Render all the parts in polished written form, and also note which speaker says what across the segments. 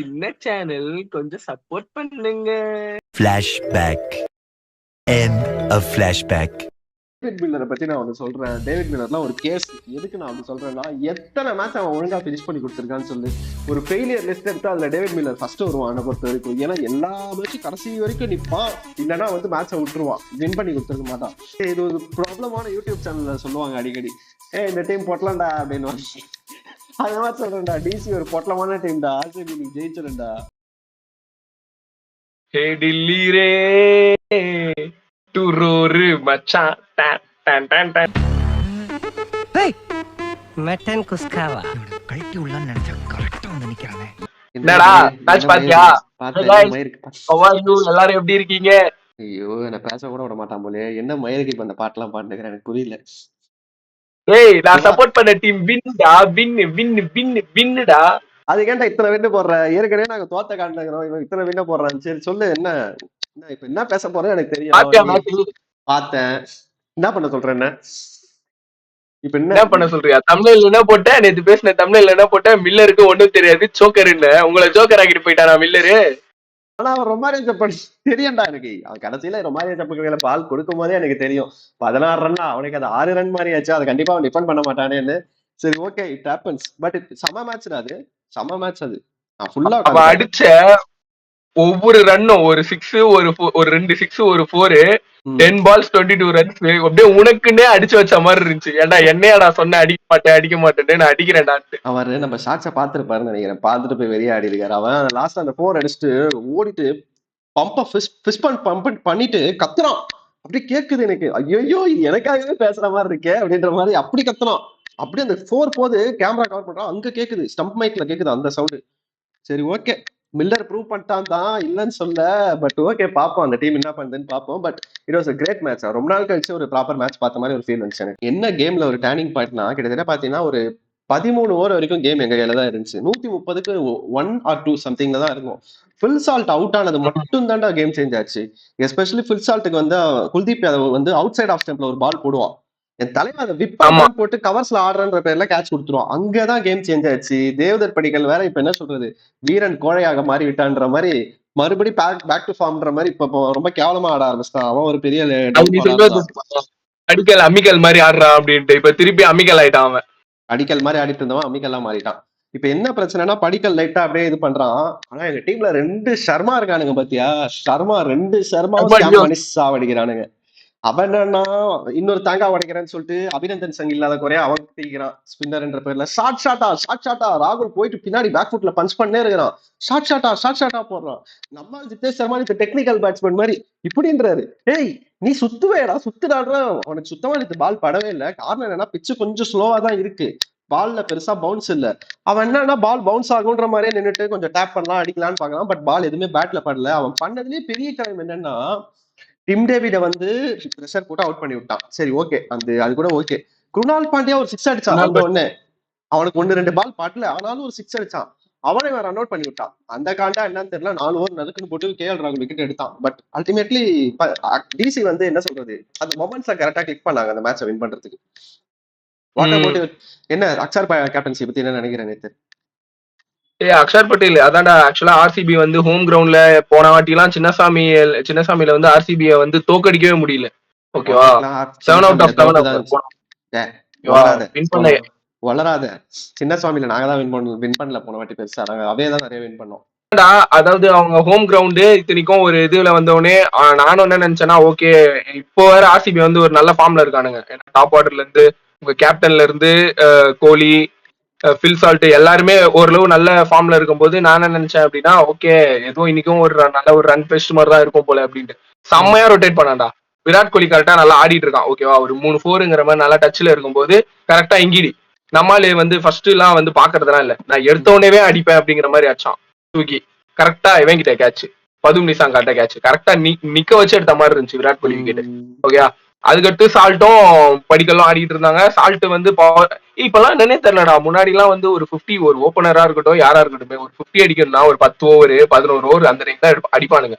Speaker 1: சின்ன சேனல் கொஞ்சம் சப்போர்ட் பண்ணுங்க.
Speaker 2: Flashback. End of flashback.
Speaker 3: David மில்லரை பத்தி நான் ஒன்று சொல்றேன். டேவிட் மில்லர்லாம் ஒரு கேஸ். எதுக்கு நான் அப்படி சொல்றேன்னா, எத்தனை மேட்ச் அவன் ஒழுங்கா ஃபினிஷ் பண்ணி கொடுத்துருக்கான்னு சொல்லி ஒரு ஃபெயிலியர் லிஸ்ட் எடுத்து அதுல டேவிட் மில்லர் ஃபர்ஸ்ட் வருவான் என்னை பொறுத்த வரைக்கும். ஏன்னா எல்லா மேட்சும் கடைசி வரைக்கும் நிற்பான், இல்லைன்னா வந்து மேட்சை விட்டுருவான், வின் பண்ணி கொடுத்துருக்க மாட்டான். இது ஒரு ப்ராப்ளமான யூடியூப் சேனல்ல சொல்லுவாங்க அடிக்கடி, இந்த டீம் பொட்டலாம்டா அப்படின்னு. அந்த மாதிரி சொல்றேன்டா, டிசி ஒரு பொட்டலமான டீம்டா, ஆர்சிபி நீ ஜெயிச்சிருண்டா.
Speaker 1: ஹே டில்லி ரே டுரோரு மச்சான் டான் டான் டான் டான்.
Speaker 4: மட்டன் குஸ்காவா
Speaker 2: கழட்டி உள்ளான்னு நினைச்சா கரெக்டா வந்து நிக்கிறானே.
Speaker 1: என்னடா மேட்ச் பாத்தியா? எல்லாரும் எப்படி இருக்கீங்க?
Speaker 3: ஐயோ என்ன பேச கூட விட மாட்டான் போலே. என்ன மயிருக்கு இப்ப அந்த பாட்டெல்லாம் பாட்டுக்கிறேன், எனக்கு புரியல.
Speaker 1: ஏய் நான் சப்போர்ட் பண்ண team Vinta, win win win வின்னுடா.
Speaker 3: அதுக்கேண்டா இத்தனை வின்னு போடுற? ஏற்கனவே நாங்க தோத்த காட்டுறோம், இவன் இத்தனை வின்ன போடுறான். சரி சொல்லு, என்ன இப்ப என்ன பேச போறேன்னு எனக்கு தெரியும். பார்த்தேன். என்ன பண்ண சொல்ற? என்ன இப்ப என்ன
Speaker 1: பண்ண சொல்றியா? தமிழ்ல என்ன போட்ட? நேத்து பேசின தமிழ்ல என்ன போட்ட? மில்லருக்கு ஒண்ணும் தெரியாது, சோக்கர்ன்னு. உங்களை ஜோக்கர் ஆகிட்டு போயிட்டானா மில்லரு?
Speaker 3: ஆனா அவன் ரொமாரியன் சப்ப தெரியும்டா எனக்கு. அவன் கடைசியில ரொமாரியன் சப்புகளை பால் கொடுக்கும் போதே எனக்கு தெரியும் 16 ரன்னா அவனுக்கு அது 6 ரன் மாதிரி ஆச்சு. அதை கண்டிப்பா அவன் டிஃபெண்ட் பண்ண மாட்டானேன்னு. சரி ஓகே, இட் ஹேப்பன்ஸ். பட் செம மேட்ச் அது, செம மேட்ச் அது. நான் ஃபுல்லா
Speaker 1: அடிச்ச ஒவ்வொரு ரன்னும் ஒரு 6, ஒரு 2 6, ஒரு 4, 10 balls 22 runs. அப்படியே உனக்குன்னே அடிச்சு வச்ச மாதிரி இருந்துச்சு. ஏன்டா என்னையாடா சொன்ன அடிக்க மாட்டேன்னு? நான் அடிக்கிறேன்டா.
Speaker 3: அவரு நம்ம ஷாட்ஸை பாத்துருப்பாருன்னு நினைக்கிறேன், பாத்துட்டு போய் வெளியே ஆடி இருக்காரு. அவன் லாஸ்ட் அந்த 4 அடிச்சுட்டு ஓடிட்டு பம்ப் பண்ணிட்டு கத்துறான். அப்படியே கேக்குது எனக்கு, ஐயோ இது எனக்காகவே பேசுற மாதிரி இருக்கே அப்படின்ற மாதிரி அப்படி கத்துறான். அப்படியே அந்த 4 போது கேமரா கவர் பண்றான், அங்க கேக்குது, ஸ்டம்ப் மைக்ல கேக்குது அந்த சவுண்டு. சரி ஓகே, மில்லர் ப்ரூவ் பண்ணிட்டான் தான், இல்லைன்னு சொல்ல. பட் ஓகே, பார்ப்போம் அந்த டீம் என்ன பண்ணுதுன்னு பார்ப்போம். But it was a great match. ரொம்ப நாள் கழிச்சு ஒரு ப்ராப்பர் மேட்ச் பார்த்த மாதிரி ஒரு ஃபீல் வந்துச்சு எனக்கு. என்ன கேம்ல ஒரு டர்னிங் பாயிண்ட்னா, கிட்டத்தட்ட பாத்தீங்கன்னா ஒரு 13 ஓவர் வரைக்கும் கேம் எங்க கையில தான் இருந்துச்சு. 130க்கு 1 or 2 சம்திங்ல தான் இருக்கும். ஃபுல் சால்ட் அவுட் ஆனது மட்டும் தான்டா கேம் சேஞ்ச் ஆச்சு. எஸ்பெஷலி ஃபுல் சால்ட்டுக்கு வந்து குல்தீப் யாதவ் வந்து அவுட் சைட் ஆஃப் ஸ்டெம்ப்ல ஒரு பால் போடுவான். என் தலைவன் அதை விப்பா போட்டு கவர்ஸ்ல ஆடுறன்ற பேர்ல கேட்ச் கொடுத்துருவான். அங்கதான் கேம் சேஞ்ச் ஆச்சு. தேவதர் படிக்கல் வேற இப்ப என்ன சொல்றது, வீரன் கோழையாக மாறி விட்டான்ற மாதிரி, மறுபடி பேக் டு ஃபார்ம்ன்ற மாதிரி இப்ப ரொம்ப கேவலமா ஆட ஆரம்பிச்சிட்டான். அவன் ஒரு பெரிய
Speaker 1: அடிக்கல் அமிக்கல் மாதிரி ஆடுறான் அப்படின்ட்டு இப்ப திருப்பி அமிக்கல் ஆயிட்டான். அவன்
Speaker 3: அடிக்கல் மாதிரி ஆடிட்டு இருந்தவன் அமிக்கல்லாம் மாறிட்டான். இப்ப என்ன பிரச்சனைனா, படிக்கல் லைட்டா அப்படியே இது பண்றான். ஆனா எங்க டீம்ல 2 ஷர்மா இருக்கானுங்க பாத்தியா? ஷர்மா 2 ஷர்மாவும் சாவடிக்கிறானுங்க. அவன் என்னன்னா இன்னொரு தேங்காய் உடைக்கிறேன்னு சொல்லிட்டு அபிநந்தன் சங் இல்லாத குறையா அவன் தீக்கிறான் ஸ்பின்னர் என்ற பேர்ல. ஷார்ட் ஷாட்டா ராகுல் போயிட்டு பின்னாடி பேக் ஃபுட்ல பஞ்ச் பண்ணே இருக்கிறான். ஷார்ட் ஷாட்டா போடுறான். நம்ம ஜித்தேஷ் சர்மா இப்ப டெக்னிக்கல் பேட்ஸ்மேன் மாதிரி இப்படின்றாரு. ஏய் நீ சுத்துவேடா, சுத்துடாடுற. அவனுக்கு சுத்தமா இது பால் படவே இல்லை. காரணம் என்னன்னா, பிச்சு கொஞ்சம் ஸ்லோவா தான் இருக்கு, பால்ல பெருசா பவுன்ஸ் இல்ல. அவன் என்னன்னா பால் பவுன்ஸ் ஆகுன்ற மாதிரியே நின்றுட்டு கொஞ்சம் டேப் பண்ணலாம், அடிக்கலாம்னு பாக்கலாம். பட் பால் எதுவுமே பேட்ல படல. அவன் பண்ணதுலயே பெரிய கிரைம் என்னன்னா, டிம் டேவிட வந்து பிரஷர் போட்டு அவுட் பண்ணி விட்டான். சரி ஓகே, அது கூட ஓகே. குருணால் பாண்டியா ஒரு 6 அடிச்சான். அந்த ஒண்ணு அவனுக்கு 1-2 பால் பாட்டல, ஆனாலும் ஒரு 6 அடிச்சான். அவனை ரன் அவுட் பண்ணி விட்டான். அந்த காண்டா என்னன்னு தெரியல, 4 ஓவர் நறுக்குன்னு போட்டு கேஎல் ராகுல் விக்கெட் எடுத்தான். பட் அல்டிமேட்லி டிசி வந்து என்ன சொல்றது, அந்த மொமெண்ட்ஸ்ல கரெக்டா கிளிக் பண்ணாங்க அந்த மேட்சை வின் பண்றதுக்கு. என்ன அக்ஷர் கேப்டன்சி பத்தி என்ன நினைக்கிறேன் நேத்து?
Speaker 1: அக்ஷர் பட்டேல் அதான்டா. ஆக்சுவலா ஆர்சிபி வந்து ஹோம் கிரவுண்ட்ல போன வாட்டி எல்லாம் சின்னசாமியில வந்து ஆர்சிபியை வந்து தோக்கடிக்கவே முடியல. ஓகேவா? 7 out of 7
Speaker 3: வளராத சின்னசாமியில நாங்க தான் வின் பண்ணல போன வாட்டி பெருசா. நாங்க அவே தான் நிறைய வின் பண்ணோம்.
Speaker 1: அதாவது அவங்க ஹோம் கிரவுண்டு இத்தனைக்கும் ஒரு இதுல வந்தோடனே நானும் என்ன நினைச்சேன்னா, ஓகே இப்போ வேற ஆர்சிபி வந்து ஒரு நல்ல ஃபார்ம்ல இருக்கானுங்க. டாப் ஆர்டர்ல இருந்து உங்க கேப்டன்ல இருந்து கோலி, ஃபில் சால்ட் எல்லாருமே ஓரளவு நல்ல ஃபார்ம்ல இருக்கும்போது நான் என்ன நினைச்சேன் அப்படின்னா, ஓகே ஏதோ இன்னைக்கும் ஒரு நல்ல ஒரு ரன் பெஸ்ட் மாதிரி தான் இருக்கும் போல அப்படின்ட்டு செம்மையா ரொட்டேட் பண்ணாண்டா. விராட் கோலி கரெக்டா நல்லா ஆடிட்டு இருக்கான். ஓகேவா? ஒரு 3-4ங்கிற மாதிரி நல்லா டச்ல இருக்கும்போது கரெக்டா இங்கிடி நம்மாலே வந்து ஃபர்ஸ்ட் எல்லாம் வந்து பாக்குறதுலாம் இல்ல, நான் எடுத்தோடனே அடிப்பேன் அப்படிங்கிற மாதிரி ஆச்சான். தூக்கி கரெக்டா இவங்கிட்ட கேட்ச், பதும் நிசாங் காட்ட கேட்ச் கரெக்டா நிக்க வச்சு எடுத்த மாதிரி இருந்துச்சு விராட் கோலி விக்கெட். ஓகேவா? அதுக்கடுத்து சால்ட்டும் படிக்கெல்லாம் ஆடிட்டு இருந்தாங்க. சால்ட் வந்து இப்பெல்லாம் என்னன்னே தெரியலடா. முன்னாடி எல்லாம் வந்து ஒரு 50 ஒரு ஓப்பனரா இருக்கட்டும் யாரா இருக்கட்டும் ஒரு 50 அடிக்கணும்னா ஒரு 10 ஓவர் 11 ஓவர் அந்த ரேஞ்ச் தான் அடிப்பானுங்க.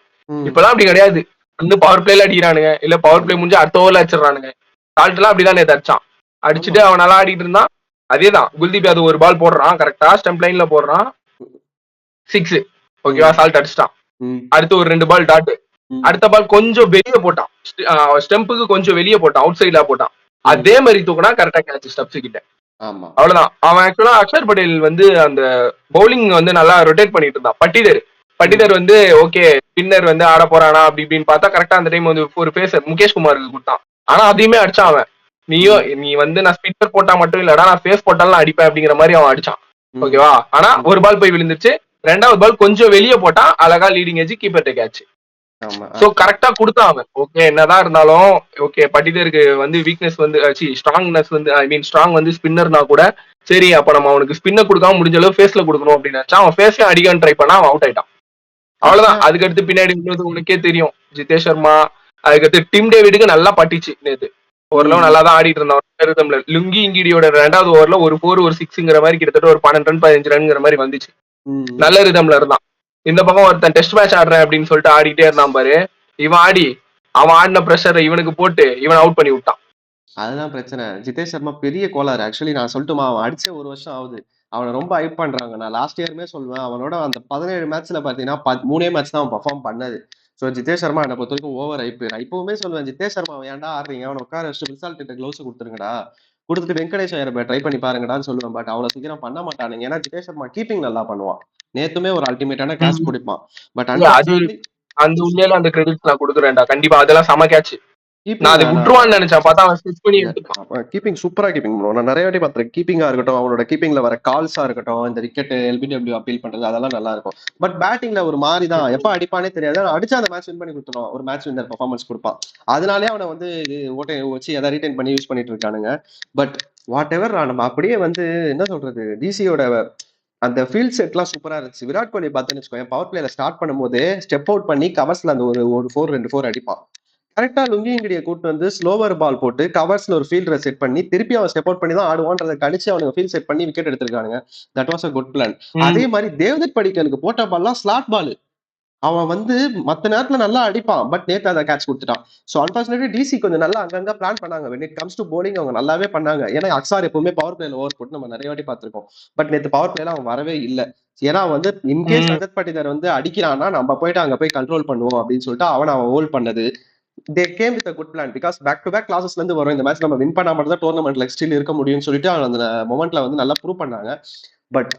Speaker 1: இப்பெல்லாம் அப்படி கிடையாது. வந்து பவர் பிளேல அடிக்கிறானுங்க, இல்ல பவர் பிளே முடிஞ்சு அடுத்த ஓவர்ல அடிச்சிடறானுங்க. சால்ட் எல்லாம் அப்படிதான் நேத்து அடிச்சான். அடிச்சுட்டு அவன் நல்லா ஆடிட்டு இருந்தான். அதேதான் குல்தீப் யாதவ் ஒரு பால் போடுறான், கரெக்டா ஸ்டம்ப் லைன்ல போடுறான், 6. ஓகேவா, சால்ட் அடிச்சிட்டான்.
Speaker 3: ம்,
Speaker 1: அடுத்து ஒரு 2 பால் டாட்.
Speaker 3: ம்,
Speaker 1: அடுத்த பால் கொஞ்சம் வெளியே போட்டான், ஸ்டெம்புக்கு கொஞ்சம் வெளியே போட்டான், அவுட் சைட்ல போட்டான்.
Speaker 3: ம்.
Speaker 1: அதே மாதிரி தூக்குனா கரெக்டா கேட்ச் ஸ்டெப்ஸ் கிட்ட.
Speaker 3: ஆமா.
Speaker 1: அவ்வளவுதான். அவன் ஆக்சுவலா அக்ஷர் பட்டேல் வந்து அந்த பவுலிங் வந்து நல்லா ரொட்டேட் பண்ணிட்டு இருந்தான்.
Speaker 3: ம்,
Speaker 1: பட்டிதர் வந்து ஓகே ஸ்பின்னர் வந்து ஆட போறானா அப்படி இப்படின்னு பார்த்தா கரெக்டா அந்த டைம் வந்து ஒரு பேசர் முகேஷ் குமாருக்கு கொடுத்தான். ஆனா அதையுமே அடிச்சான் அவன்.
Speaker 3: ம்,
Speaker 1: நீ வந்து நான் ஸ்பின்னர் போட்டா மட்டும் இல்லடா, நான் ஃபேஸ் போட்டாலும் அடிப்பேன் அப்படிங்கிற மாதிரி அவன் அடிச்சான்.
Speaker 3: ம்,
Speaker 1: ஓகேவா, ஆனா
Speaker 3: ம்.
Speaker 1: ஒரு பால் போய் விழுந்துச்சு. 2வது பால் கொஞ்சம் வெளியே போட்டான், அழகா லீடிங் எஜ் கீப்பர்ட்ட கேட்ச்.
Speaker 3: ஆமா.
Speaker 1: சோ கரெக்டா கொடுத்தான் அவன். ஓகே என்னதான் இருந்தாலும் ஓகே பட்டிதருக்கு வந்து வீக்னஸ் வந்து ஸ்ட்ராங்னஸ் வந்து ஐ மீன் ஸ்ட்ராங் வந்து ஸ்பின்னர்னா கூட சரி, அப்ப நம்ம அவனுக்கு ஸ்பின்னர் கொடுக்காம முடிஞ்ச அளவு ஃபேஸ்ல கொடுக்கணும் அப்படின்னு நினைச்சா அவன் ஃபேஸ்ல அடிக்கன்னு ட்ரை பண்ணா அவன் அவுட் ஆயிட்டான். அவ்வளவுதான்.
Speaker 3: ஆக்சுவலா
Speaker 1: அதுக்கடுத்து பின்னாடி இருந்தது உனக்கே தெரியும், ஜிதேஷ் சர்மா. அதுக்கடுத்து டிம் டேவிடுக்கு நல்லா பட்டிச்சு நேத்து. ஓரளவு
Speaker 3: ம்,
Speaker 1: நல்லா தான் ஆடிட்டு இருந்தான். லுங்கி இங்கிடியோட 2வது ஓவர்ல ஒரு 4 ஒரு 6ங்கிற மாதிரி கிட்டத்தட்ட ஒரு 12 ரன் 15 ரன்ங்கிற மாதிரி வந்துச்சு.
Speaker 3: ம்.
Speaker 1: நல்ல ரிதம்ல இருந்தான். இந்த பக்கம் ஒருத்தன் டெஸ்ட் மேட்ச் ஆடுறேன் அப்படின்னு சொல்லிட்டு ஆடிட்டே இருந்தான் பாரு. இவன் ஆடி அவன் ஆடின பிரஷரை இவனுக்கு போட்டு இவன் அவுட் பண்ணி விட்டான்.
Speaker 3: அதுதான் பிரச்சனை. ஜிதேஷ் சர்மா பெரிய கோளாறு. ஆக்சுவலி நான் சொல்லட்டுமா, அவன் அடிச்ச 1 வருஷம் ஆகுது. அவன ரொம்ப ஹைப் பண்றாங்க. நான் லாஸ்ட் இயருமே சொல்லுவேன். அவனோட அந்த 17 மேட்ச்ல பாத்தீங்கன்னா 3 மேட்ச் தான் அவன் பெர்ஃபார்ம் பண்ணது. ஸோ ஜிதேஷ் சர்மா என்ன பொறுத்த வரைக்கும் ஓவர் ஹைப். நான் இப்பவுமே சொல்லுவேன், ஜிதேஷ் சர்மா ஏன்டா ஆடுறீங்க, அவனை உட்கார வச்சுட்டு விசால் கிட்ட க்ளவுஸ் கொடுத்துருங்கடா, கொடுத்துட்டு வெங்கடேஷ் ஐயர் ட்ரை பண்ணி பாருங்கடான்னு சொல்லுவேன். பட் அவ்வளவு சீக்கிரம் பண்ண மாட்டானுங்க. ஏன்னா ஜிதேஷ் சர்மா கீப்பிங் நல்லா பண்ணுவான். நேத்துமே ஒரு அல்டிமேட்டான கேட்ச் பிடிப்பான். பட்
Speaker 1: இல்ல அது
Speaker 3: அன்பார்ச்சுனேட்லி
Speaker 1: அந்த உண்மையில அந்த கிரெடிட்ஸ் நான் கொடுக்குறேன்டா கண்டிப்பா. அதெல்லாம் செம கேட்ச். நான்
Speaker 3: கீப்பிங்
Speaker 1: அதை
Speaker 3: ஆனா
Speaker 1: விட்டுருவான்னு நினைச்சேன், பார்த்தா அவன் ஸ்டிச் பண்ணி எடுத்துப்பான்.
Speaker 3: கீப்பிங் சூப்பரா கீப்பிங் பண்ணுவோம். நான் நிறைய வாட்டி பார்த்திருக்கேன். கீப்பிங்கா இருக்கட்டும், அவனோட கீப்பிங்ல வர கால்ஸா இருக்கட்டும், இந்த விக்கெட் எல்பிடபிள்யூ அப்பீல் பண்றது அதெல்லாம் நல்லா இருக்கும். பட் பேட்டிங்ல ஒரு மாதிரி தான், எப்ப அடிப்பானே தெரியாது. அடிச்சா அந்த மேட்ச் வின் பண்ணி கொடுத்துரும், ஒரு மேட்ச் வின்னர் பெர்ஃபார்மன்ஸ் கொடுப்பான். அதனாலே அவனை வந்து இது ஓட்டை வச்சு எதை ரீடைன் பண்ணி யூஸ் பண்ணிட்டு இருக்கானுங்க. பட் வாட் எவர், நம்ம அப்படியே வந்து என்ன சொல்றது, டிசியோட அந்த ஃபீல்ட் செட்லாம் சூப்பரா இருந்துச்சு. விராட் கோலி பார்த்தேன்னு வச்சுக்கோங்க, பவர் பிளேல ஸ்டார்ட் பண்ணும்போது ஸ்டெப் அவுட் பண்ணி கவர்ஸ்ல அந்த ஒரு 4 அடிப்பான். கரெக்டா லுங்கிங்கிடிய கூட்டு வந்து ஸ்லோவர் பால் போட்டு கவர்ஸ்ல ஒரு ஃபீல்டரை செட் பண்ணி திருப்பி அவன் ஸ்டெப் அவுட் பண்ணி தான் ஆடுவான்றதை கடிச்சு அவனுக்கு ஃபீல்ட் செட் பண்ணி விக்கெட் எடுத்திருக்கானுங்க. That was a good plan. அதே மாதிரி தேவ்தத் படிக்கலுக்கு போட்ட பால்லாம் ஸ்லாட் பால். அவன் வந்து மத்த நேரத்துல நல்லா அடிப்பான். பட் நேத்து அதை கேட்ச் கொடுத்துட்டான். ஸோ அன்பார்ச்சுனேட்லி டிசி கொஞ்சம் நல்லா அங்கங்க பிளான் பண்ணாங்க. When it comes to bowling அவங்க நல்லாவே பண்ணாங்க. ஏன்னா அக்ஸார் எப்பவுமே பவர் பிளேல ஓவர் போட்டு நம்ம நிறைய வாட்டி பார்த்திருக்கோம். பட் நேத்து பவர் பிளேல அவன் வரவே இல்லை. ஏன்னா வந்து இன்கேஸ் ரஜத் பட்டிதர் வந்து அடிக்கிறான்னா நம்ம போயிட்டு அங்க போய் கண்ட்ரோல் பண்ணுவோம் அப்படின்னு சொல்லிட்டு அவன் ஹோல்ட் பண்ணது. They came with a good plan. Because back to back கிளாஸஸ்ல இருந்து வரும், இந்த மேட்ச் நம்ம வின் பண்ணா மட்டும் தான் டோர்னமெண்ட்ல ஸ்டில் இருக்க முடியும்னு சொல்லிட்டு அந்த மொமெண்ட்ல வந்து நல்லா ப்ரூவ் பண்ணாங்க. பட்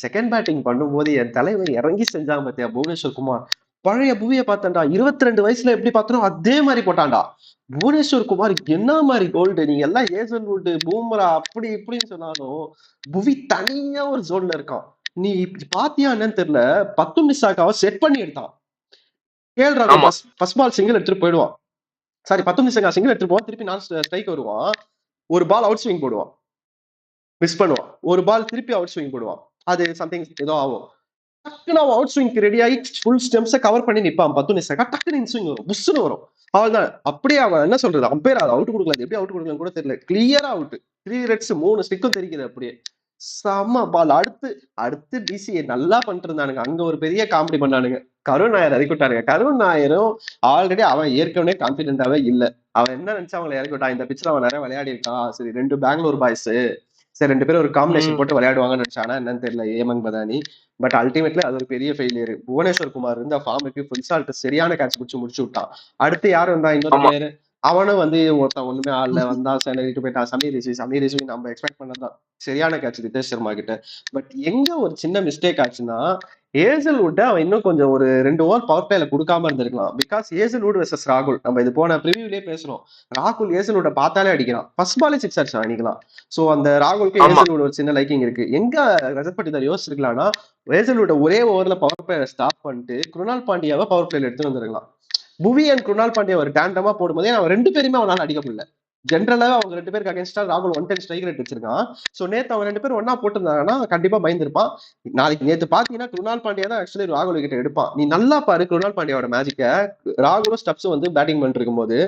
Speaker 3: செகண்ட் பேட்டிங் பண்ணும்போது என் தலைவர் இறங்கி செஞ்சாங்க பாத்தியா புவனேஸ்வர் குமார். பழைய புவியை பார்த்தேன்டா, 22 வயசுல எப்படி பார்த்தோம் அதே மாதிரி போட்டான்டா புவனேஸ்வர் குமார். என்ன மாதிரி கோல்டு. நீங்க எல்லாம் ஏசல்வுட் பூமரா அப்படி இப்படின்னு சொன்னாலும் புவி தனியா ஒரு ஜோன்ல இருக்கான். நீ பாத்தியா என்னன்னு தெரியல, 10 நிசாக்காவை செட் பண்ணி எடுத்தான். கேஎல் ராகுல் ஃபர்ஸ்ட் பால் சிங்கிள் எடுத்துட்டு போயிடுவான். சாரி 10 நிசாக்கா சிங்கிள் எடுத்துட்டு போவான், திருப்பி நான் ஸ்ட்ரைக் வருவான், ஒரு பால் அவுட் ஸ்விங் போடுவான், மிஸ் பண்ணுவான், ஒரு பால் திருப்பி அவுட் ஸ்விங் போடுவான், அது சம்திங் ஏதோ ஆகும். டக்குன்னு அவன் அவுட் ஸ்விங் ரெடி ஆகி ஃபுல் ஸ்டெம்ஸை கவர் பண்ணி நிப்பான். 10 நிசாக்கா டக்குன்னு இன் ஸ்விங் வரும், புஷ்னு வரும். அவள்தான் அப்படியே அவன் என்ன சொல்றது, அம்பேர் அதை அவுட் கொடுக்கல, எப்படி அவுட் கொடுக்கலன்னு கூட தெரியல, கிளியரா அவுட். 3 ரெட்ஸ் 3 ஸ்டிக்கும் தெரிக்குது அப்படியே. செம்ம பால். அடுத்து டிசி நல்லா பண்ணிட்டு இருந்தானுங்க. அங்க ஒரு பெரிய காமெடி பண்ணானுங்க. கருண் நாயர் இறக்கி விட்டானுங்க. கருண் நாயரும் ஆல்ரெடி அவன் ஏற்கனவே கான்பிடென்டாவே இல்ல. அவன் என்ன நினைச்சா அவங்களை இறக்கி விட்டான், இந்த பிச்சில் அவன் நிறைய விளையாடி இருக்கான், சரி 2 பெங்களூர் பாய்ஸ், சரி 2 பேரும் ஒரு காம்பினேஷன் போட்டு விளையாடுவாங்கன்னு நினைச்சானா என்னன்னு தெரியல ஏமன் பதானி. பட் அல்டிமேட்லி அது ஒரு பெரிய ஃபெயிலியர். புவனேஸ்வர் குமார் இருந்த ஃபார்முக்கு ஃபுல் சால்ட் சரியான கேட்ச் பிடிச்சு முடிச்சு விட்டான். அடுத்து யாரும் இருந்தா இன்னொரு பிளேயர், அவனும் வந்து ஒருத்தன் ஒண்ணுமே ஆடல, வந்தா சேலரிட்டு போயிட்டான். சமீர் ரிஷி நம்ம எக்ஸ்பெக்ட் பண்ணதான் சரியான கேட்ச் நிதேஷ் சர்மா கிட்ட. பட் எங்க ஒரு சின்ன மிஸ்டேக் ஆச்சுன்னா, ஏசல்வுட் அவன் இன்னும் கொஞ்சம் ஒரு 2 ஓவர் பவர் பிளேல கொடுக்காம இருந்திருக்கலாம். பிகாஸ் ஏசல்வுட் வெர்சஸ் ராகுல், நம்ம இது போன ப்ரிவியூலயே பேசுறோம், ராகுல் ஏசல்வுட பார்த்தாலே அடிக்கிறான், ஃபர்ஸ்ட் பாலே 6 அடிச்சான் அடிக்கலாம். சோ அந்த ராகுலுக்கு ஏசல்வுட் ஒரு சின்ன லைக்கிங் இருக்கு. எங்க ரஜத் பட்டிதார் யோசிச்சிருக்கலாம்னா, ஏசல்வுட ஒரே ஓவர்ல பவர் பிளேல ஸ்டாப் பண்ணிட்டு குருணால் பாண்டியாவை பவர் பிளேல எடுத்து வந்திருக்கலாம். புவி அண்ட் குருணால் பாண்டியா ஒரு டேண்டமா போடும்போதே அவன் 2 பேருமே அவனால அடிக்க முடியல. ஜென்ரலாவே அவங்க 2 பேருக்கு அகேன்ஸ்டா ராகுல் 110 ஸ்ட்ரைக் ரேட் வச்சிருக்கான். சோ நேத்து அவங்க 2 பேரும் ஒன்னா போட்டிருந்தாங்கன்னா கண்டிப்பா பயந்துருப்பான். நாளைக்கு நேத்து பாத்தீங்கன்னா குருணால் பாண்டியா தான் ஆக்சுவலி ராகுல் கிட்ட எடுப்பான். நீ நல்லா பாரு குருணால் பாண்டியாவோட மேஜிக்க. ராகுலும் ஸ்டப்ஸ் வந்து பேட்டிங் பண்ணிட்டு இருக்கும்போது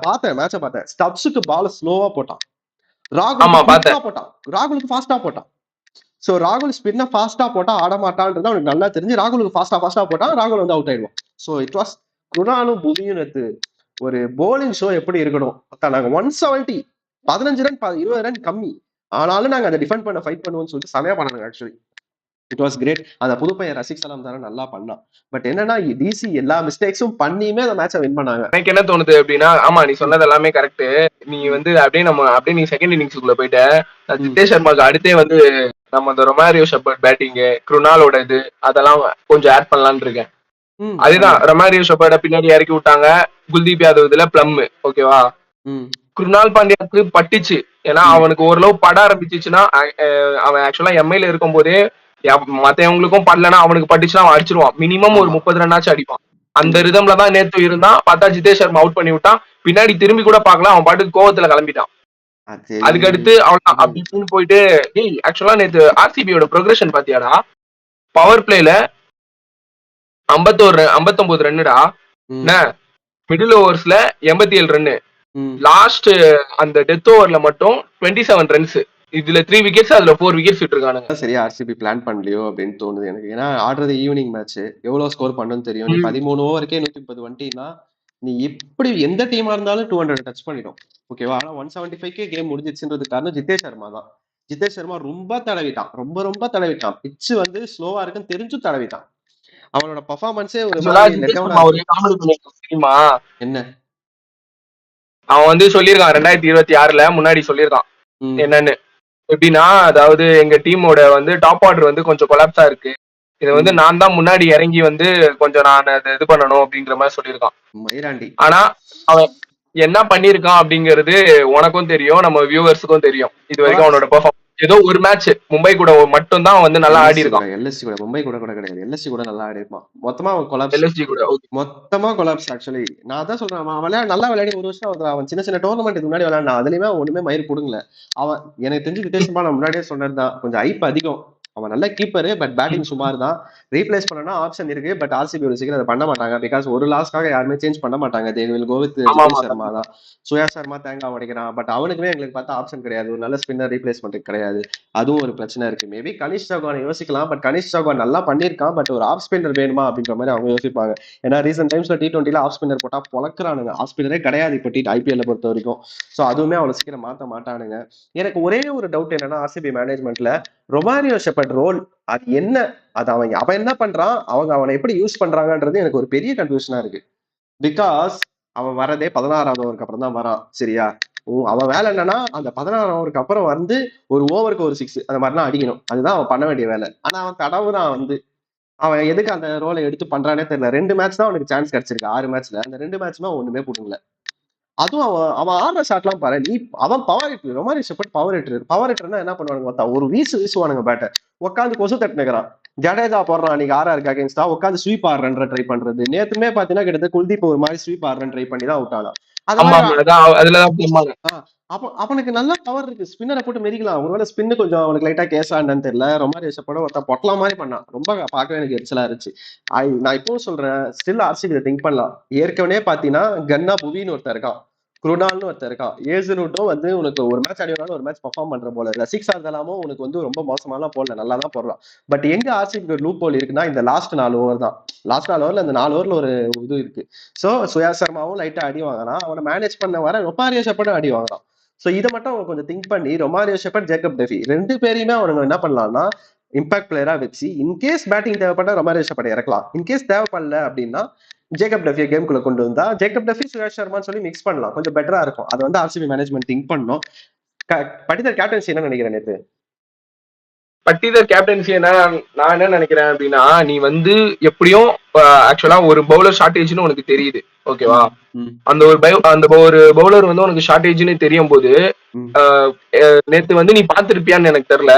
Speaker 3: பார்த்தேன், மேட்சை பார்த்தேன், ஸ்டப்ஸுக்கு பால் ஸ்லோவா போட்டான், ராகுலுக்கு ஃபாஸ்டா போட்டான். சோ ராகுல் ஸ்பின்ன ஃபாஸ்டா போட்டா ஆட மாட்டான்றது அவனுக்கு நல்லா தெரிஞ்சு ராகுலுக்கு ஃபாஸ்டா போட்டான், ராகுல் வந்து அவுட் ஆயிடுவான். சோ இட் வாஸ் குருணாலும் புவியும் நேத்து ஒரு போலிங் ஷோ எப்படி இருக்கணும். நாங்க 170 15 ரன் 20 ரன் கம்மி ஆனாலும் நாங்க அதை டிஃபெண்ட் பண்ண ஃபைட் பண்ணுவோம்னு சொல்லிட்டு செமையா பண்ணாங்க ஆக்சுவலி. It was great. அந்த புது பையன் ரசிக் சலாம் தானே நல்லா பண்ணான். பட் என்னன்னா டிசி எல்லா மிஸ்டேக்ஸும் பண்ணியுமே அந்த மேட்சை வின் பண்ணாங்க.
Speaker 1: எனக்கு என்ன தோணுது அப்படின்னா, ஆமா நீ சொன்னது எல்லாமே கரெக்ட். நீ வந்து அப்படியே நீ செகண்ட் இன்னிங்ஸ்க்குள்ள போயிட்ட. ஜிதேஷ் சர்மாக்கு அடுத்தே வந்து நம்ம அந்த ரொமாரியோ ஷெப்பர்ட் பேட்டிங், குருணாலோட இது அதெல்லாம் கொஞ்சம் ஆட் பண்ணலாம்னு இருக்கேன். அதுதான் ரொமாரியோ ஷெப்பர்ட பின்னாடி இறக்கி விட்டாங்க. குல்தீப் யாதவ் இதுல பிளம். ஓகேவா, குருணால் பாண்டியாக்கு பட்டுச்சு. ஏன்னா அவனுக்கு ஓரளவு பட ஆரம்பிச்சிச்சுன்னா, அவன் ஆக்சுவலா எம்ஐல இருக்கும் போதே மத்தவங்களுக்கும் படலன்னா அவனுக்கு பட்டுச்சுன்னா அவன் அடிச்சிருவான். மினிமம் ஒரு 30 ரன்னாச்சும் அடிப்பான். அந்த ரிதம்ல தான் நேத்து இருந்தான். பார்த்தா ஜிதேஷ் சர்மா அவுட் பண்ணி விட்டான். பின்னாடி திரும்பி கூட பார்க்கல, அவன் பாட்டுக்கு கோவத்துல கிளம்பிட்டான். அதுக்கு அடுத்து அவன் அப்படின்னு போயிட்டு ஆக்சுவலா நேத்து ஆர்சிபியோட ப்ரோக்ரஷன் பாத்தியாடா? பவர் பிளேல 59 ரன்னுடா. மிடில் ஓவர்ஸ்ல 87 ரன்னு. லாஸ்ட் அந்த டெத் ஓவர்ல மட்டும் 27 ரன்ஸ். இதுல 3 விக்கெட்ஸ், அதுல 4 விக்கெட்ஸ் விட்டுருக்கானுங்க.
Speaker 3: சரியா ஆர்சிபி பிளான் பண்ணலையோ அப்படின்னு தோணுது எனக்கு. ஏன்னா ஆடுறது ஈவினிங் மேட்ச், எவ்வளவு ஸ்கோர் பண்ணணும்னு தெரியும். நீ 13 ஓவருக்கே 130 வந்துட்டீங்கன்னா நீ எப்படி எந்த டீமா இருந்தாலும் 200 டச் பண்ணிடும். ஓகேவா, ஆனா 175 கேம் முடிஞ்சிச்சுன்றது காரணம் ஜிதேஷ் சர்மா தான். ஜிதேஷ் சர்மா ரொம்ப தடவிட்டான், ரொம்ப தடவிட்டான். பிட்ச் வந்து ஸ்லோவா இருக்குன்னு தெரிஞ்சும் தடவிட்டான். அவனோட பர்ஃபார்மன்ஸே ஒரு
Speaker 1: தெரியுமா
Speaker 3: என்ன?
Speaker 1: அவன் வந்து சொல்லியிருக்கான் 2026ல முன்னாடி சொல்லியிருக்கான் என்னன்னு. எப்படின்னா, அதாவது எங்க டீமோட வந்து டாப் ஆர்டர் வந்து கொஞ்சம் கொலாப்ஸா இருக்கு. இதை வந்து நான் தான் முன்னாடி இறங்கி வந்து கொஞ்சம் நான் இது பண்ணணும் அப்படிங்கிற மாதிரி சொல்லியிருக்கான். ஆனா அவன் என்ன பண்ணிருக்கான் அப்படிங்கிறது உனக்கும் தெரியும், நம்ம வியூவர்ஸுக்கும் தெரியும். இது வரைக்கும் அவனோட பெர்ஃபார்மன்ஸ் ஏதோ ஒரு மேட்ச் மும்பை கூட மட்டும் தான் வந்து நல்லா ஆடி இருக்கான்.
Speaker 3: எல்எஸ்சி கூட, மும்பை கூட கிடையாது, எல்எஸ்சி கூட நல்லா ஆடி இருப்பான். மொத்தமா அவன் கொலாப்ஸ். எல்எஸ்சி கூட மொத்தமா கொலாப்ஸ். ஆக்சுவலி நான் தான் சொல்றேன், அவன் நல்லா விளையாடி ஒரு வருஷம் அவன் சின்ன டோர்னமெண்ட் முன்னாடி விளையாடான். அதுலயுமே ஒண்ணுமே மயிர் கொடுங்கல. அவன் எனக்கு தெரிஞ்சு வித்தியாசமா நான் முன்னாடியே சொன்னதுதான், கொஞ்சம் ஐப் அதிகம். அவன் நல்ல கீப்பரு, பட் பேட்டிங் சுமார் தான். ரீப்ளேஸ் பண்ணனா ஆப்ஷன் இருக்கு, பட் ஆர்சிபி ஒரு சீக்கிரம் அதை பண்ண மாட்டாங்க. பிகாஸ் ஒரு லாஸ்க்காக யாருமே சேஞ்ச் பண்ண மாட்டாங்க. They will go with Jitesh Sharma தான். சுயா சர்மா தேங்காய் உடைக்கிறான், பட் அவனுக்குமே எங்களுக்கு பார்த்தா ஆப்ஷன் கிடையாது. ஒரு நல்ல ஸ்பின்னர் ரீப்ளேஸ்மெண்ட் கிடையாது. அதுவும் ஒரு பிரச்சனை இருக்கு. மேபி கனிஷ் சௌகான் யோசிக்கலாம், பட் கனிஷ் சௌகான் நல்லா பண்ணியிருக்கான். பட் ஒரு ஆஃப் ஸ்பின்னர் வேணுமா அப்படின்ற மாதிரி அவங்க யோசிப்பாங்க. ஏன்னா ரீசென்ட் டைம்ஸ்ல T20ல ஆஃப் ஸ்பின்னர் போட்டா பொழக்கிறானுங்க. ஆஃப் ஸ்பின்னரே கிடையாது இப்போ ஐபிஎல்ல பொறுத்த வரைக்கும். ஸோ அதுவுமே அவ்வளவு சீக்கிரம் மாற்ற மாட்டானுங்க. எனக்கு ஒரே ஒரு டவுட் என்னன்னா, ஆர்சிபி மேனேஜ்மெண்ட்ல ரொமாரியோ ஷெப்பர்ட் ரோல் அது என்ன? அது அவன் என்ன பண்றான், அவனை எப்படி யூஸ் பண்றாங்கன்றது எனக்கு ஒரு பெரிய கன்ஃபியூஷனா இருக்கு. பிகாஸ் அவன் வரதே 16வது ஓவருக்கு அப்புறம் தான் வரான். சரியா, அவன் வேலை என்னன்னா அந்த 16 ஓவருக்கு அப்புறம் வந்து ஒரு ஓவருக்கு ஒரு 6 அந்த மாதிரிலாம் அடிக்கணும். அதுதான் அவன் பண்ண வேண்டிய வேலை. ஆனா அவன் தடவுதான் வந்து அவன் எதுக்கு அந்த ரோலை எடுத்து பண்றானே தெரியல. 2 மேட்ச் தான் அவனுக்கு சான்ஸ் கிடைச்சிருக்கு 6 மேட்ச்ல. அந்த 2 மேட்ச்மே ஒண்ணுமே போடுங்கல. அதுவும் அவன் ஆடுற ஷாட்லாம் பாரு. அவன் பவர் ஹிட்டர், ரொமாரி ஷெப்பர்ட் பவர் ஹிட்டர்னா என்ன பண்ணுவானுங்க, ஒரு வீசுவானுங்க பேட்டை. உட்காந்து கொசு தட்டுனுக்கிறான். ஜடேஜா போடுறான் அன்னைக்கு RRக்கு அகேன்ஸ்டா உட்காந்து ஸ்வீப் ஆடுறன்ற ட்ரை பண்றது. நேத்துமே பாத்தீங்கன்னா கிட்டத்தட்ட குல்தீப் ஒரு மாதிரி ஸ்வீப் ஆடுறன்னு ட்ரை பண்ணி தான் அவுட் ஆனான். அவனுக்கு நல்லா பவர் இருக்கு, ஸ்பின்னரை போட்டு மெதிக்கலாம். ஒருவேளை ஸ்பின்னு கொஞ்சம் அவனுக்கு லைட்டா கேஸான்னு தெரியல. ரொமாரி ஷெப்பர்ட் ஒருத்தன் பொட்டலாம் மாதிரி பண்ணான். ரொம்ப பார்க்கவே எனக்கு எரிச்சலா இருந்துச்சு. நான் இப்பவும் சொல்றேன், ஸ்டில் ஆர்சிபி திங்க் பண்ணலாம். ஏற்கனவே பாத்தீங்கன்னா கன்னா புவின்னு ஒருத்தர் இருக்கான், குருணால்னு ஒருத்தர் இருக்கான். ஏசனூட்டும் வந்து உனக்கு ஒரு மேட்ச் அடிவாலும் ஒரு மேட்ச் பர்ஃபார்ம் பண்ற போல. ரசிக் சார்தலாமும் உனக்கு வந்து ரொம்ப மோசமாலாம் போடல, நல்லா தான் போடுறான். பட் எங்க ஆர்சிபி லூப் ஹோல் இருக்குன்னா இந்த லாஸ்ட் 4 ஓவர் தான். லாஸ்ட் 4 ஓவர்ல அந்த 4 ஓவர்ல ஒரு இது இருக்கு. சோ சுயா சர்மாவும் லைட்டா அடி வாங்கினா, அவனை மேனேஜ் பண்ண வர ரொமாரியோ ஷெப்பர்டும் அடி வாங்குறான். சோ இதை மட்டும் அவங்க கொஞ்சம் திங்க் பண்ணி ரொமாரியோ ஷெப்பர்ட், ஜேக்கப் டெஃபி 2 பேரையுமே அவனுங்க என்ன பண்ணலாம்னா இம்பாக்ட் பிளேயரா வச்சு இன்கேஸ் பேட்டிங் தேவைப்பட்டா ரொமாரியோ ஷெப்பர்ட் இறக்கலாம். இன்கேஸ் தேவைப்படல அப்படின்னா ஜேக்கப் டெஃபியை கேம்குள்ள கொண்டு வந்தா ஜேக்கப் டெஃபி, சுரேஷ் சர்மான்னு சொல்லி மிக்ஸ் பண்ணலாம். கொஞ்சம் பெட்டரா இருக்கும். அது வந்து ஆர்சிபி மேனேஜ்மெண்ட் திங்க் பண்ணணும். பட்டிதர் கேப்டன்சி என்ன நினைக்கிறேன் நேத்து?
Speaker 1: பட்டிதர் கேப்டன்சி நான் என்ன நினைக்கிறேன் அப்படின்னா, நீ வந்து எப்படியும் ஆக்சுவலா ஒரு பவுலர் ஷார்டேஜ்னு உனக்கு தெரியுது. ஓகேவா, அந்த ஒரு பவுலர் வந்து உனக்கு ஷார்டேஜ்னு தெரியும் போது நேத்து வந்து நீ பாத்துருப்பியான்னு எனக்கு தெரியல.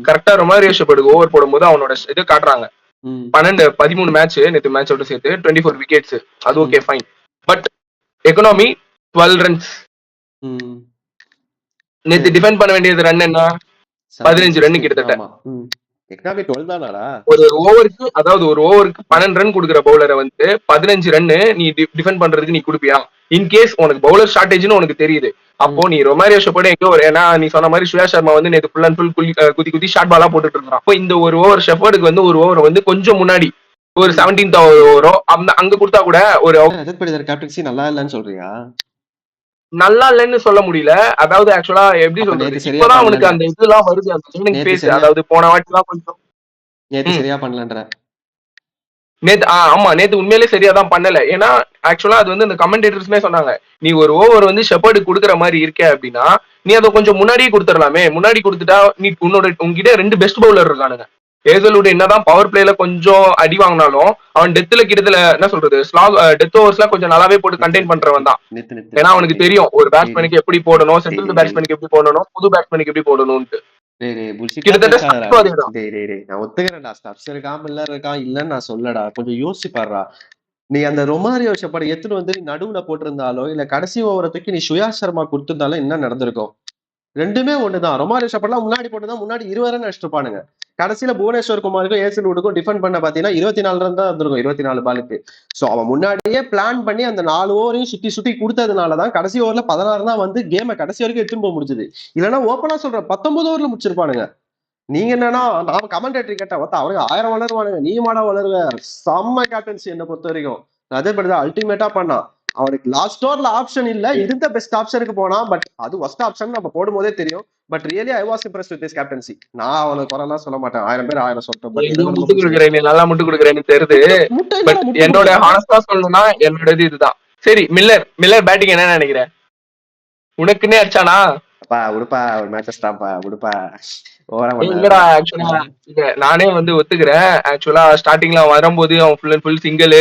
Speaker 1: கரெக்டா ரொமாரியோ ஷெப்பர்டுக்கு ஓவர் போடும்போது அவனோட இது காட்டுறாங்க. 13 மேட்ச் நேத்து மேட்சோட சேர்த்து 24 விக்கெட்ஸ். அது okay fine. But economy 12 runs. நேத்து டிஃபெண்ட் பண்ண வேண்டியது ரன் என்ன? 15 ரன் கிட்டத்தட்ட. ஒரு ஓவருக்கு, அதாவது ஒரு ஓவருக்கு 12 ரன் கொடுக்குற பவுலரை வந்து 15 ரன் நீ டிஃபெண்ட் பண்றதுக்கு நீ கொடுப்பியா? இன்கேஸ் உனக்கு பவுலர் ஷார்டேஜ்னு உனக்கு தெரியுது, அப்போ நீ ரொமாரியோ ஷெப்பர்ட் எங்கோ ஏன்னா நீ சொன்ன மாதிரி சுயா சர்மா வந்து நேத்து ஃபுல் அண்ட் ஃபுல் குதி ஷார்ட் பாலா போட்டுட்டு இருக்கான். அப்போ இந்த ஒரு ஓவர் ஷெப்பர்டுக்கு வந்து ஒரு ஓவர் வந்து கொஞ்சம் முன்னாடி ஒரு 17th ஓவரோ அங்க கொடுத்தா கூட ஒரு
Speaker 3: கேப்டன்சி நல்லா இல்லன்னு சொல்றியா?
Speaker 1: நல்லா இல்லைன்னு சொல்ல முடியல. அதாவது ஆக்சுவலா எப்படி சொல்றது, இப்பதான் அவனுக்கு அந்த இதெல்லாம் வருது, அந்த ஃபேஸ். அதாவது போன வாட்டி எல்லாம் கொஞ்சம்
Speaker 3: நேத்து
Speaker 1: ம்.
Speaker 3: சரியா பண்ணலன்ற.
Speaker 1: நேத்து ஆமா நேத்து உண்மையிலேயே சரியா தான் பண்ணல. ஏன்னா ஆக்சுவலா அது வந்து இந்த கமெண்டேட்டர்ஸ்மே சொன்னாங்க. நீ ஒரு ஓவர் வந்து ஷெப்பர்டுக்கு குடுக்குற மாதிரி இருக்க அப்படின்னா நீ அதை கொஞ்சம் முன்னாடியே கொடுத்துடலாமே. முன்னாடி கொடுத்துட்டா நீ உங்ககிட்ட 2 பெஸ்ட் பவுலர் இருக்கானுங்க. ஹேசல்வுட் என்னதான் பவர் பிளேல கொஞ்சம் அடி வாங்கினாலும் அவன் டெத்துல கிட்டத்துல என்ன சொல்றது டெத் ஓவர்ஸ்லாம் கொஞ்சம் நல்லாவே போட்டு
Speaker 3: நித்து
Speaker 1: கண்டெயின்
Speaker 3: நித்து
Speaker 1: பண்றவன் தான்.
Speaker 3: நித்து நித்து
Speaker 1: ஏன்னா அவனுக்கு
Speaker 3: டேய்
Speaker 1: தெரியும் ஒரு
Speaker 3: டேய் டேய்
Speaker 1: பேட்ஸ்மேனுக்கு எப்படி போடணும்,
Speaker 3: டேய்
Speaker 1: செட்டில்டு
Speaker 3: டேய் டேய்
Speaker 1: பேட்ஸ்மேனுக்கு எப்படி போடணும், புது பேட்ஸ்மேனுக்கு எப்படி போடணும்ட்டு.
Speaker 3: டேய் டேய் புல்ஷிட்டா
Speaker 1: கிட்டத்தட்ட
Speaker 3: பேசாதடா
Speaker 1: ஸ்டப்ஸும்
Speaker 3: டேய்
Speaker 1: அதேதான்.
Speaker 3: டேய் டேய் டேய் நான் ஒத்துக்கிறேன்டா. ஸ்டப்ஸ் இருக்கான் மில்லர் இருக்கான் இல்லன்னு நான் சொல்லடா. கொஞ்சம் யோசிச்சு பாருடா. நீ அந்த ரொமாரியோ ஷெப்பர்டை எடுத்துட்டு வந்து நீ நடுவுல போட்டிருந்தாலோ இல்ல கடைசி ஓவரை தூக்கி நீ சுயா சர்மா கொடுத்திருந்தாலும் என்ன நடந்திருக்கும்? ரெண்டுமே ஒண்ணுதான். ரொமாரியோ ஷெப்பர்ட்லாம் முன்னாடி போட்டுதான் முன்னாடி 20 ரன் அடிச்சிருப்பானுங்க. கடைசியில புவனேஸ்வர் குமாருக்கும் ஏசல்வுட்டுக்கும் டிஃபெண்ட் பண்ண பாத்தீங்கன்னா 24 ரன் தான் இருந்திருக்கும் 24 பாலுக்கு. சோ அவன் முன்னாடியே பிளான் பண்ணி அந்த 4 ஓவரையும் சுத்தி சுத்தி கொடுத்ததுனாலதான் கடைசி ஓவர்ல 16 தான் வந்து கேமை கடைசி வரைக்கும் எடுத்துன்னு போக முடிஞ்சது. இல்லைன்னா ஓப்பனா சொல்றேன் 19 ஓவர்ல முடிச்சிருப்பானுங்க. நீங்க என்னன்னா நான் கமெண்டேட்டரி கேட்டா அவனுக்கு 1000 வளருவானுங்க, நீ மாடா வளருவ. செம்ம கேப்டன்சி என்ன பொறுத்த வரைக்கும். அதே படிதான் அல்டிமேட்டா பண்ணான். அவனுக்கு லாஸ்ட் ஓவர்ல ஆப்ஷன் இல்ல, இருந்த பெஸ்ட் ஆப்ஷனுக்கு போனான். பட் அது ஒஸ்ட் ஆப்ஷன் நம்ம போடும் போதே தெரியும். But really I was impressed with this captaincy. நான் அவனுக்கு குறைலாம் சொல்ல மாட்டேன். 1000 பேர் 1000 சொல்லிட்டோம். பட்
Speaker 1: எங்கேயோ
Speaker 3: எனக்கு ரொம்ப
Speaker 1: முட்டு
Speaker 3: பிடிச்சது.
Speaker 1: கொடுக்குறேன், நீ நல்லா முட்டு கொடுக்குறேன்னு தெரியுது.
Speaker 3: முட்டை
Speaker 1: பட்
Speaker 3: என்னடா முட்டு
Speaker 1: என்னோட
Speaker 3: கொடுக்குறேன்.
Speaker 1: ஹானஸ்டா சொல்லணும்னா என்னோட இதுதான். சரி, மில்லர் பேட்டிங் என்ன நினைக்கிற? உனக்குன்னே அடிச்சானா?
Speaker 3: அப்பா உடுப்பா ஒரு மேட்சஸ் தான்ப்பா உடுப்பா. ஓவரா
Speaker 1: இல்லடா,
Speaker 3: பண்ணாதடா.
Speaker 1: ஆக்சுவலா நானே வந்து ஒத்துக்கிறேன். ஆக்சுவலா ஸ்டார்டிங்ல அவன் வரும்போது அவன் ஃபுல் அண்ட் ஃபுல் சிங்கிள்,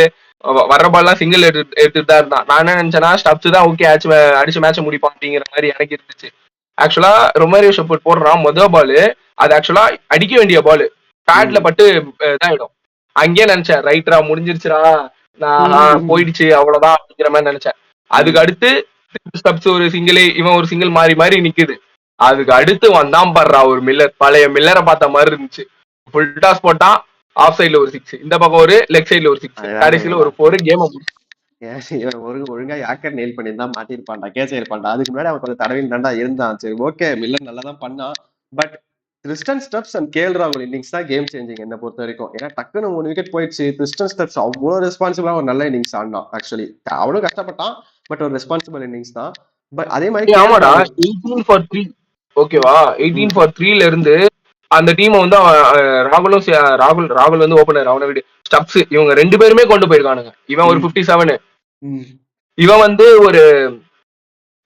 Speaker 1: வர்ற பால்லாம் சிங்கிள் எடுத்துட்டு தான் இருந்தான். நான் என்ன நினைச்சேன்னா ஸ்டப்ஸ் தான் ஓகே அடிச்சு மேட்ச் முடிப்பான் அப்படிங்கிற மாதிரி எனக்கு இருந்துச்சு. ஆக்சுவலா ரொமாரியோ ஷெப்பர்ட் போடுறான் பால். அது ஆக்சுவலா அடிக்க வேண்டிய பால் பேட்ல பட்டு இதாயிடும். அங்கேயே நினைச்சேன் ரைட்டரா முடிஞ்சிருச்சுடா, நான் போயிடுச்சு அவ்வளவுதான் அப்படிங்கிற மாதிரி நினைச்சேன். அதுக்கு அடுத்து ஸ்டப்ஸ் ஒரு சிங்கிள், இவன் ஒரு சிங்கிள் மாறி மாறி நிக்குது. அதுக்கு அடுத்து வந்தான் பாடுறா ஒரு மில்லர், பழைய மில்லரை பார்த்த மாதிரி இருந்துச்சு. ஃபுல் டாஸ் போட்டான், ஆஃப் சைட்ல ஒரு 6, இந்த பக்கம் ஒரு லெக் சைட்ல ஒரு 6, கடைசியில ஒரு 4 கேம்.
Speaker 3: இவன் ஒழுங்கா யாக்கர் நெயில் பண்ணியிருந்தா மாட்டிருப்பான்டா, கேஸ் ஆயிருப்பான்டா. அதுக்கு முன்னாடி அவன் கொஞ்சம் தடவையும் தாண்டா இருந்தான். சரி ஓகே மில்லர் நல்லா தான் பண்ணான். But Tristan Stubbs and KL ராகுல் இன்னிங்ஸ் தான் கேம் சேஞ்சிங் என்ன பொறுத்த வரைக்கும். ஏன்னா டக்குன்னு 3 விக்கெட் போயிடுச்சு. கிறிஸ்டன் ஸ்டப்ஸ் அவ்வளவு ரெஸ்பான்சிபிளா ஒரு நல்ல இன்னிங்ஸ் ஆடினான். ஆக்சுவலி அவனும் கஷ்டப்பட்டான், பட் ஒரு ரெஸ்பான்சிபிள் இன்னிங்ஸ் தான். பட் அதே மாதிரி கேஎல்
Speaker 1: ஆமாடா,
Speaker 3: ராகுல்
Speaker 1: 18 for 3. ஓகேவா, 18 for 3ல இருந்து அந்த டீமை வந்து ராகுல் வந்து ஓபனர், அவனை விடு ஸ்டப்ஸ், இவங்க 2 பேருமே கொண்டு போயிருக்கானுங்க. இவன் ஒரு 57, இவன் வந்து ஒரு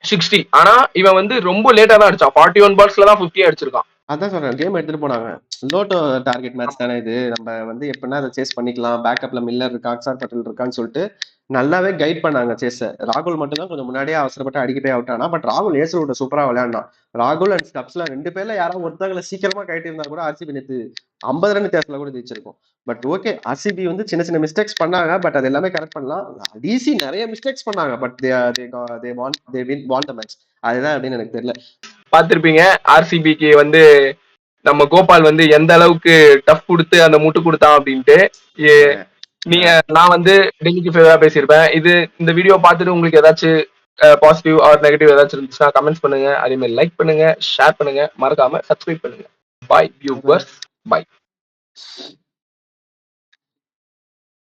Speaker 1: 60. ஆனா இவன் வந்து ரொம்ப லேட்டா தான் அடிச்சான். 41 பால்ஸ்ல தான் 50 அடிச்சிருக்கான்.
Speaker 3: அதான் சொல்றேன், கேம் எடுத்துட்டு போனாங்க. லோட்டோ டார்கெட் மேட்ச் தானே இது. நம்ம வந்து எப்படின்னா அதை சேஸ் பண்ணிக்கலாம், பேக்கப்ல மில்லர் இருக்கா, அக்ஷர் பட்டேல் இருக்கான்னு சொல்லிட்டு நல்லாவே கைட் பண்ணாங்க சேஸ. ராகுல் மட்டும் தான் கொஞ்சம் முன்னாடியே அவசரப்பட்டு அடிக்க போய் அவுட் ஆனா. பட் ராகுல் ஏசல்வுட் சூப்பரா விளையாடினான். ராகுல் அண்ட் ஸ்டப்ஸ்ல 2 பேர்ல யாராவது ஒருத்தங்களை சீக்கிரமா கைட்டு இருந்தா கூட ஆர்சிபி நேத்து 50 ரன் வித்தியாசத்துல கூட ஜெயிச்சிருக்கும். பட் ஓகே, ஆர்சிபி வந்து சின்ன சின்ன மிஸ்டேக்ஸ் பண்ணாங்க. பட் அது எல்லாமே கரெக்ட் பண்ணலாம். டிசி நிறைய மிஸ்டேக்ஸ் பண்ணாங்க. But they won the match. அதுதான் அப்படின்னு எனக்கு தெரியல.
Speaker 1: பார்த்திருப்பீங்க ஆர்சிபிக்கு வந்து நம்ம கோபால் வந்து எந்த அளவுக்கு டஃப் கொடுத்து அந்த முட்டு கொடுத்தான் அப்படின்ட்டு. நீங்க நான் வந்து டெல்லிக்கு ஃபேவரா பேசியிருப்பேன். இந்த வீடியோ பார்த்துட்டு உங்களுக்கு ஏதாச்சும் பாசிட்டிவ் ஆர் நெகட்டிவ் ஏதாச்சும் இருந்துச்சுன்னா கமெண்ட்ஸ் பண்ணுங்க. அதே மாதிரி லைக் பண்ணுங்க, ஷேர் பண்ணுங்க, மறக்காம சப்ஸ்கிரைப் பண்ணுங்க. பாய் வியூவர்ஸ், பாய்.